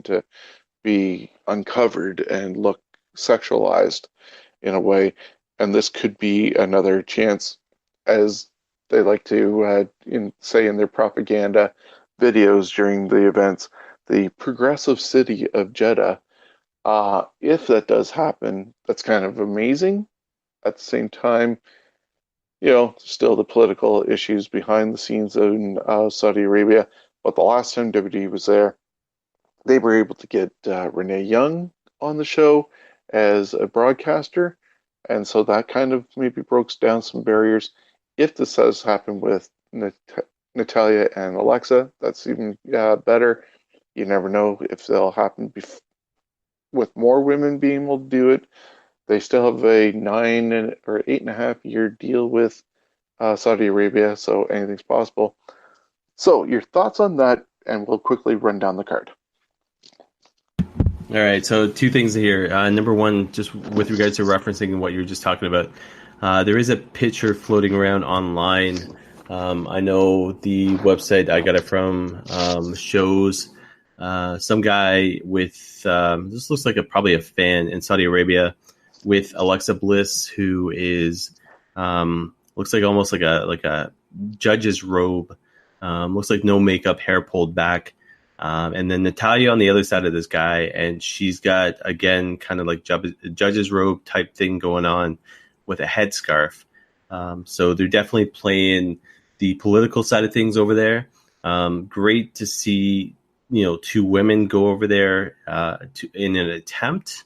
to be uncovered and look sexualized in a way. And this could be another chance, as they like to say in their propaganda videos during the events, the progressive city of Jeddah. If that does happen, that's kind of amazing. At the same time, still the political issues behind the scenes in Saudi Arabia. But the last time WWE was there, they were able to get Renee Young on the show as a broadcaster, and so that kind of maybe breaks down some barriers. If this does happen with Natalia and Alexa, that's even better. You never know if they'll happen with more women being able to do it. They still have a 8.5 year deal with Saudi Arabia, so anything's possible. So, your thoughts on that, and we'll quickly run down the card. All right, so two things here. Number one, just with regards to referencing what you were just talking about, there is a picture floating around online. I know the website I got it from shows some guy with this looks like probably a fan in Saudi Arabia with Alexa Bliss, who is looks like almost like a judge's robe. Looks like no makeup, hair pulled back. And then Natalia on the other side of this guy, and she's got, again, kind of like judge's robe type thing going on with a headscarf. So they're definitely playing the political side of things over there. Great to see, two women go over there in an attempt.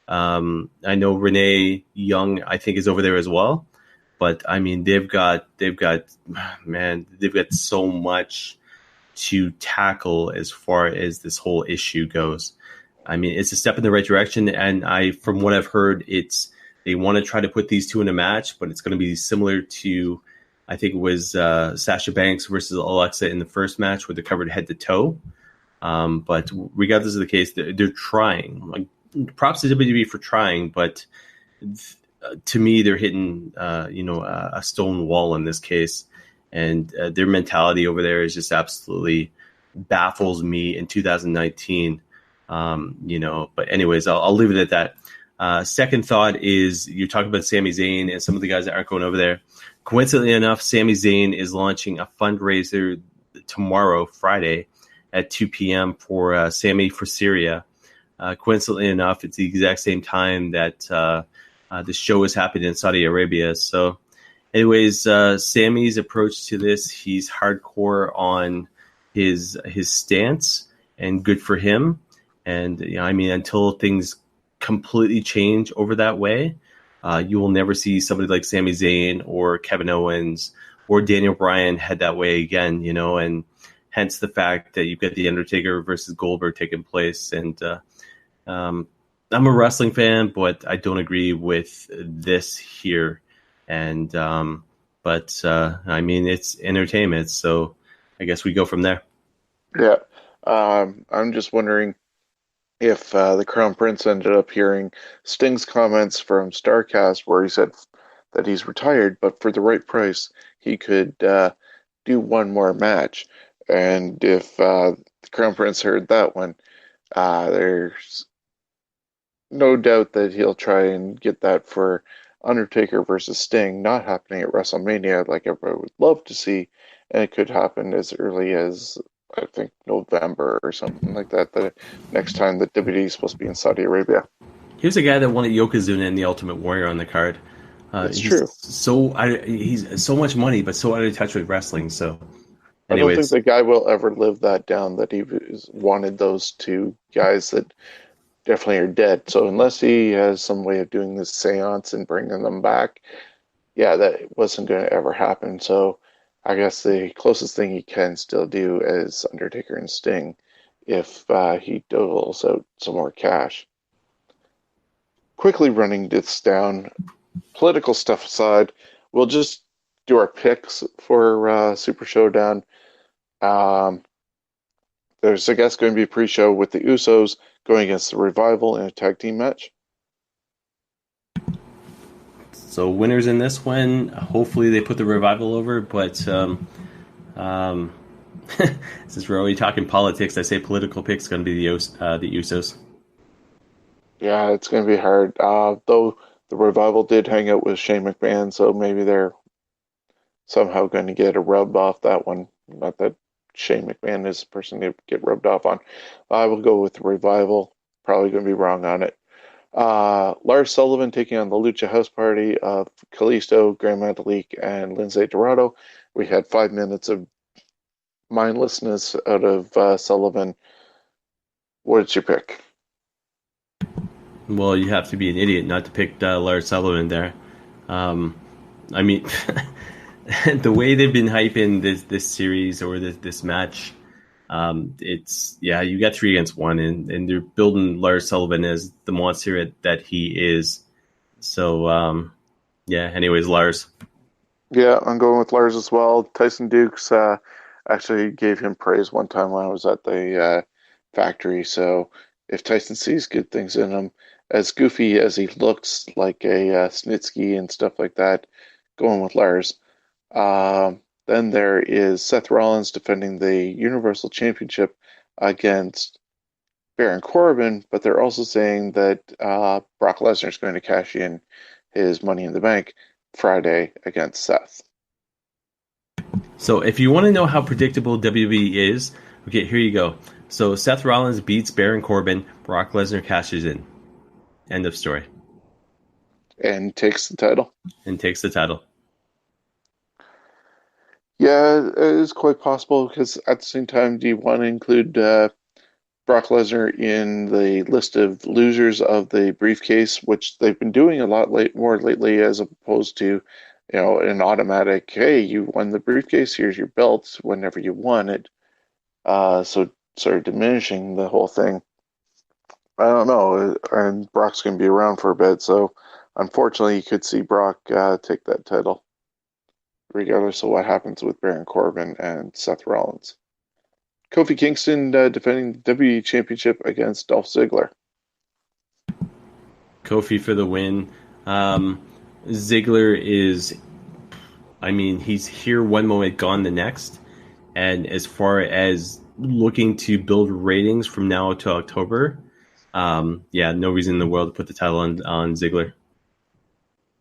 I know Renee Young, I think, is over there as well. But I mean, they've got so much to tackle as far as this whole issue goes. I mean, it's a step in the right direction, and from what I've heard, they want to try to put these two in a match, but it's going to be similar to, I think it was Sasha Banks versus Alexa in the first match, where they're covered head to toe. But regardless of the case, they're trying. Like, props to WWE for trying, but to me, they're hitting a stone wall in this case. And their mentality over there is just absolutely baffles me in 2019. But anyways, I'll leave it at that. Second thought is you're talking about Sami Zayn and some of the guys that aren't going over there. Coincidentally enough, Sami Zayn is launching a fundraiser tomorrow, Friday, at 2 p.m. for Sami for Syria. Coincidentally enough, it's the exact same time that the show is happening in Saudi Arabia. So anyways, Sammy's approach to this, he's hardcore on his stance, and good for him. And I mean, until things completely change over that way, you will never see somebody like Sami Zayn or Kevin Owens or Daniel Bryan head that way again, and hence the fact that you've got The Undertaker versus Goldberg taking place. And I'm a wrestling fan, but I don't agree with this here. And but I mean, it's entertainment, so I guess we go from there. Yeah, I'm just wondering if the Crown Prince ended up hearing Sting's comments from Starcast, where he said that he's retired, but for the right price, he could do one more match. And if the Crown Prince heard that one, there's no doubt that he'll try and get that for Undertaker versus Sting, not happening at WrestleMania like everybody would love to see, and it could happen as early as, I think, November or something like that, the next time that WWE is supposed to be in Saudi Arabia. Here's a guy that wanted Yokozuna and the Ultimate Warrior on the card. That's true. He's so much money, but so out of touch with wrestling. So, I don't think anyways, the guy will ever live that down, that he wanted those two guys that definitely are dead. So unless he has some way of doing this seance and bringing them back, yeah, that wasn't going to ever happen. So I guess the closest thing he can still do is Undertaker and Sting, if he doles out some more cash. Quickly running this down, political stuff aside, we'll just do our picks for Super Showdown. There's, I guess, going to be a pre-show with the Usos going against the Revival in a tag team match. so winners in this one. Hopefully, they put the Revival over, but Since we're already talking politics, I say political pick's going to be the Usos. Yeah, it's going to be hard. Though the Revival did hang out with Shane McMahon, so maybe they're somehow going to get a rub off that one. Not that Shane McMahon is the person to get rubbed off on. I will go with the Revival. Probably going to be wrong on it. Lars Sullivan taking on the Lucha House Party of Kalisto, Grand Metalik, and Lindsay Dorado. We had 5 minutes of mindlessness out of Sullivan. What did you pick? Well, you have to be an idiot not to pick Lars Sullivan there. Um, I mean, the way they've been hyping this series or this match, it's yeah, you got 3 against 1, and they're building Lars Sullivan as the monster that he is. So yeah. Anyways, Lars. Yeah, I'm going with Lars as well. Tyson Dukes actually gave him praise one time when I was at the factory. So if Tyson sees good things in him, as goofy as he looks like a Snitsky and stuff like that, going with Lars. Then there is Seth Rollins defending the Universal Championship against Baron Corbin, but they're also saying that Brock Lesnar is going to cash in his Money in the Bank Friday against Seth. So if you want to know how predictable WWE is, okay, here you go. So Seth Rollins beats Baron Corbin, Brock Lesnar cashes in. End of story. And takes the title. And takes the title. Yeah, it is quite possible because at the same time, do you want to include Brock Lesnar in the list of losers of the briefcase, which they've been doing a lot more lately, as opposed to, an automatic, hey, you won the briefcase, here's your belt whenever you won it. So sort of diminishing the whole thing. I don't know, and Brock's going to be around for a bit, so unfortunately, you could see Brock take that title, regardless of what happens with Baron Corbin and Seth Rollins. Kofi Kingston defending the WWE Championship against Dolph Ziggler. Kofi for the win. Ziggler is, I mean, he's here one moment, gone the next. And as far as looking to build ratings from now to October, yeah, no reason in the world to put the title on Ziggler.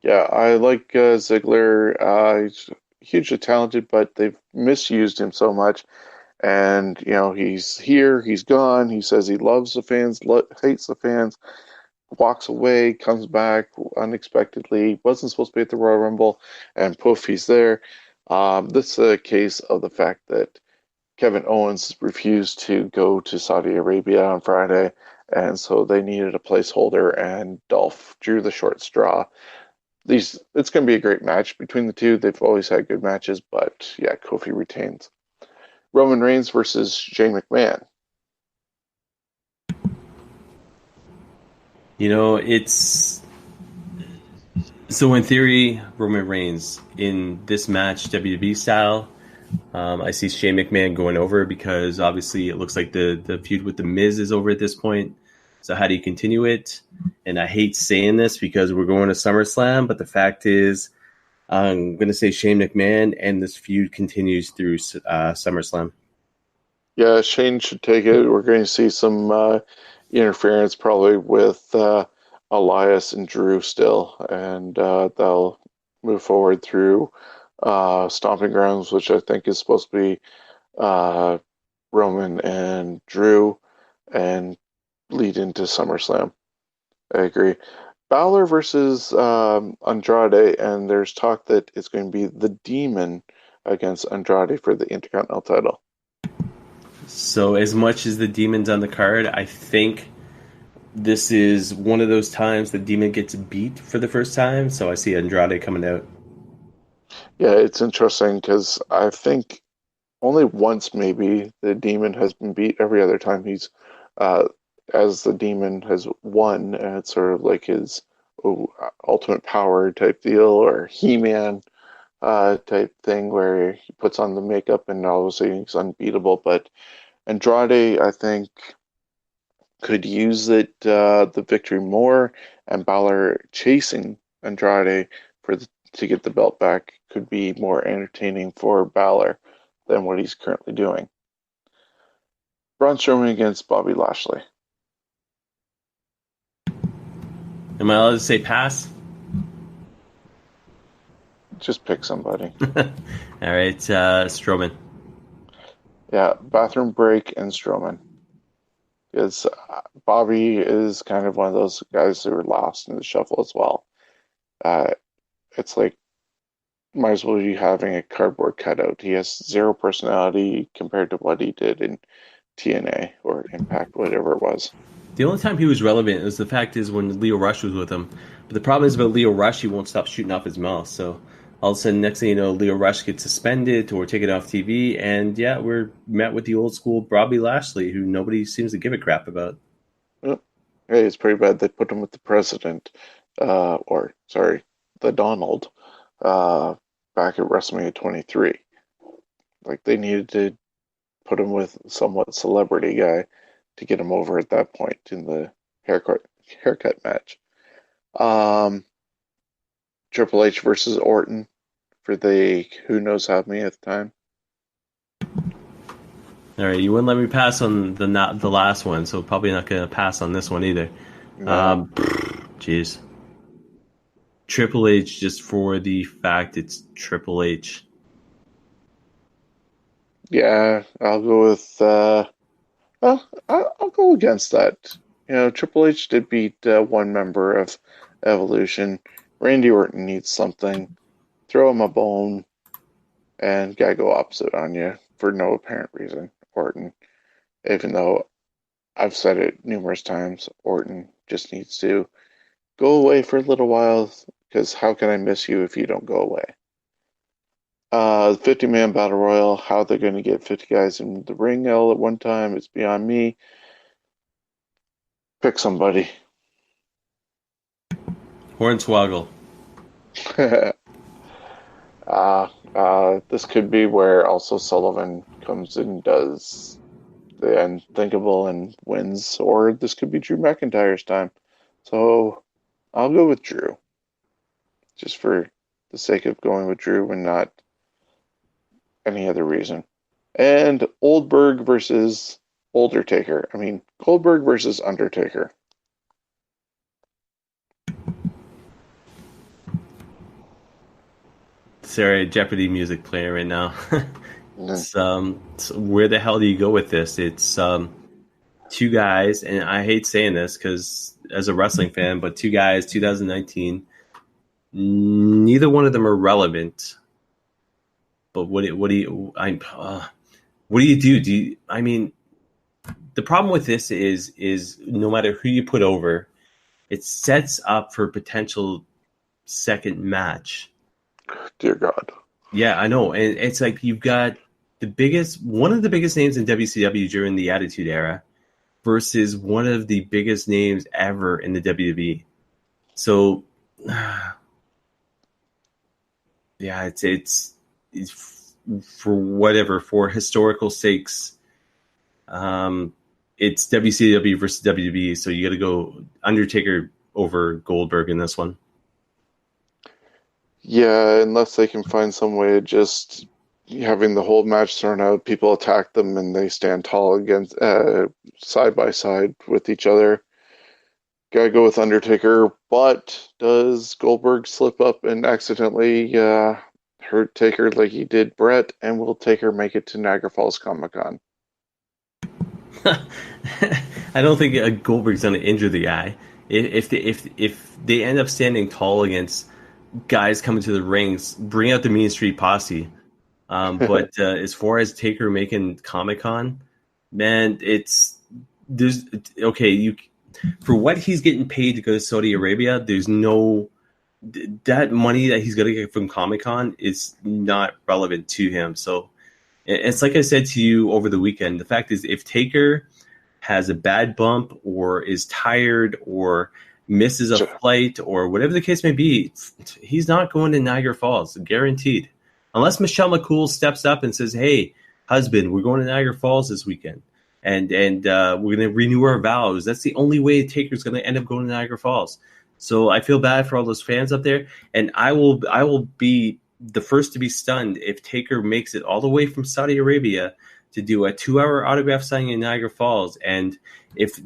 Yeah, I like Ziggler. He's hugely talented, but they've misused him so much. And, he's here, he's gone. He says he loves the fans, hates the fans, walks away, comes back unexpectedly, wasn't supposed to be at the Royal Rumble, and poof, he's there. This is a case of the fact that Kevin Owens refused to go to Saudi Arabia on Friday, and so they needed a placeholder, and Dolph drew the short straw. It's going to be a great match between the two. They've always had good matches, but yeah, Kofi retains. Roman Reigns versus Shane McMahon. It's so in theory, Roman Reigns in this match, WWE style. I see Shane McMahon going over because obviously it looks like the feud with the Miz is over at this point. So how do you continue it? And I hate saying this because we're going to SummerSlam, but the fact is, I'm going to say Shane McMahon, and this feud continues through SummerSlam. Yeah, Shane should take it. We're going to see some interference probably with Elias and Drew still, and they'll move forward through Stomping Grounds, which I think is supposed to be uh, Roman and Drew, and lead into SummerSlam. I agree. Balor versus Andrade, and there's talk that it's going to be the Demon against Andrade for the Intercontinental title. So as much as the Demon's on the card, I think this is one of those times the Demon gets beat for the first time. So I see Andrade coming out. Yeah, it's interesting because I think only once maybe the Demon has been beat. Every other time he's uh, as the Demon has won, and it's sort of like his ultimate power type deal or He-Man type thing where he puts on the makeup and all of a sudden he's unbeatable. But Andrade, I think, could use the victory more, and Balor chasing Andrade to get the belt back could be more entertaining for Balor than what he's currently doing. Braun Strowman against Bobby Lashley. Am I allowed to say pass? Just pick somebody. All right, Strowman. Yeah, bathroom break and Strowman. Because Bobby is kind of one of those guys who are lost in the shuffle as well. Uh, it's like might as well be having a cardboard cutout. He has zero personality compared to what he did in TNA or Impact, whatever it was. The only time he was relevant is the fact is when Leo Rush was with him. But the problem is about Leo Rush, he won't stop shooting off his mouth. So all of a sudden, next thing you know, Leo Rush gets suspended or taken off TV. And yeah, we're met with the old school Bobby Lashley, who nobody seems to give a crap about. Well, hey, it's pretty bad they put him with the president, or sorry, the Donald, uh, back at WrestleMania 23. Like they needed to put him with somewhat celebrity guy to get him over at that point in the haircut match. Um, Triple H versus Orton for the who knows how many at the time. All right, you wouldn't let me pass on the last one, so probably not going to pass on this one either. No, Jeez. Triple H, just for the fact it's Triple H. yeah, I'll go with. Well, I'll go against that. You know, Triple H did beat one member of Evolution. Randy Orton needs something. Throw him a bone, and guy go opposite on you for no apparent reason. Orton, even though I've said it numerous times, Orton just needs to go away for a little while because how can I miss you if you don't go away? 50-man battle royal. How they're going to get 50 guys in the ring all at one time? It's beyond me. Pick somebody. Hornswoggle. This could be where also Sullivan comes and does the unthinkable and wins, or this could be Drew McIntyre's time. So I'll go with Drew, just for the sake of going with Drew and not any other reason. And Oldberg versus Undertaker. I mean, Goldberg versus Undertaker. Sorry, Jeopardy music playing right now. Mm. So where the hell do you go with this? It's two guys, and I hate saying this because as a wrestling fan, but two guys, 2019, neither one of them are relevant. But what do you do? I mean, the problem with this is no matter who you put over, it sets up for potential second match. Dear God. Yeah, I know. And it's like you've got one of the biggest names in WCW during the Attitude Era versus one of the biggest names ever in the WWE. So, yeah, it's for whatever, for historical sakes, it's WCW versus WWE. So you got to go Undertaker over Goldberg in this one. Yeah, unless they can find some way of just having the whole match thrown out, people attack them and they stand tall against side by side with each other. Gotta go with Undertaker, but does Goldberg slip up and accidentally hurt Taker like he did Brett, and will Taker make it to Niagara Falls Comic Con? I don't think Goldberg's going to injure the guy. If they end up standing tall against guys coming to the rings, bring out the Mean Street Posse. But as far as Taker making Comic Con, man, there's okay. For what he's getting paid to go to Saudi Arabia, there's no that money that he's going to get from Comic Con is not relevant to him. So it's like I said to you over the weekend. The fact is, if Taker has a bad bump or is tired or misses a flight or whatever the case may be, he's not going to Niagara Falls, guaranteed. Unless Michelle McCool steps up and says, "Hey, husband, we're going to Niagara Falls this weekend, and we're going to renew our vows." That's the only way Taker's going to end up going to Niagara Falls. So I feel bad for all those fans up there, and I will be the first to be stunned if Taker makes it all the way from Saudi Arabia to do a 2-hour autograph signing in Niagara Falls. And if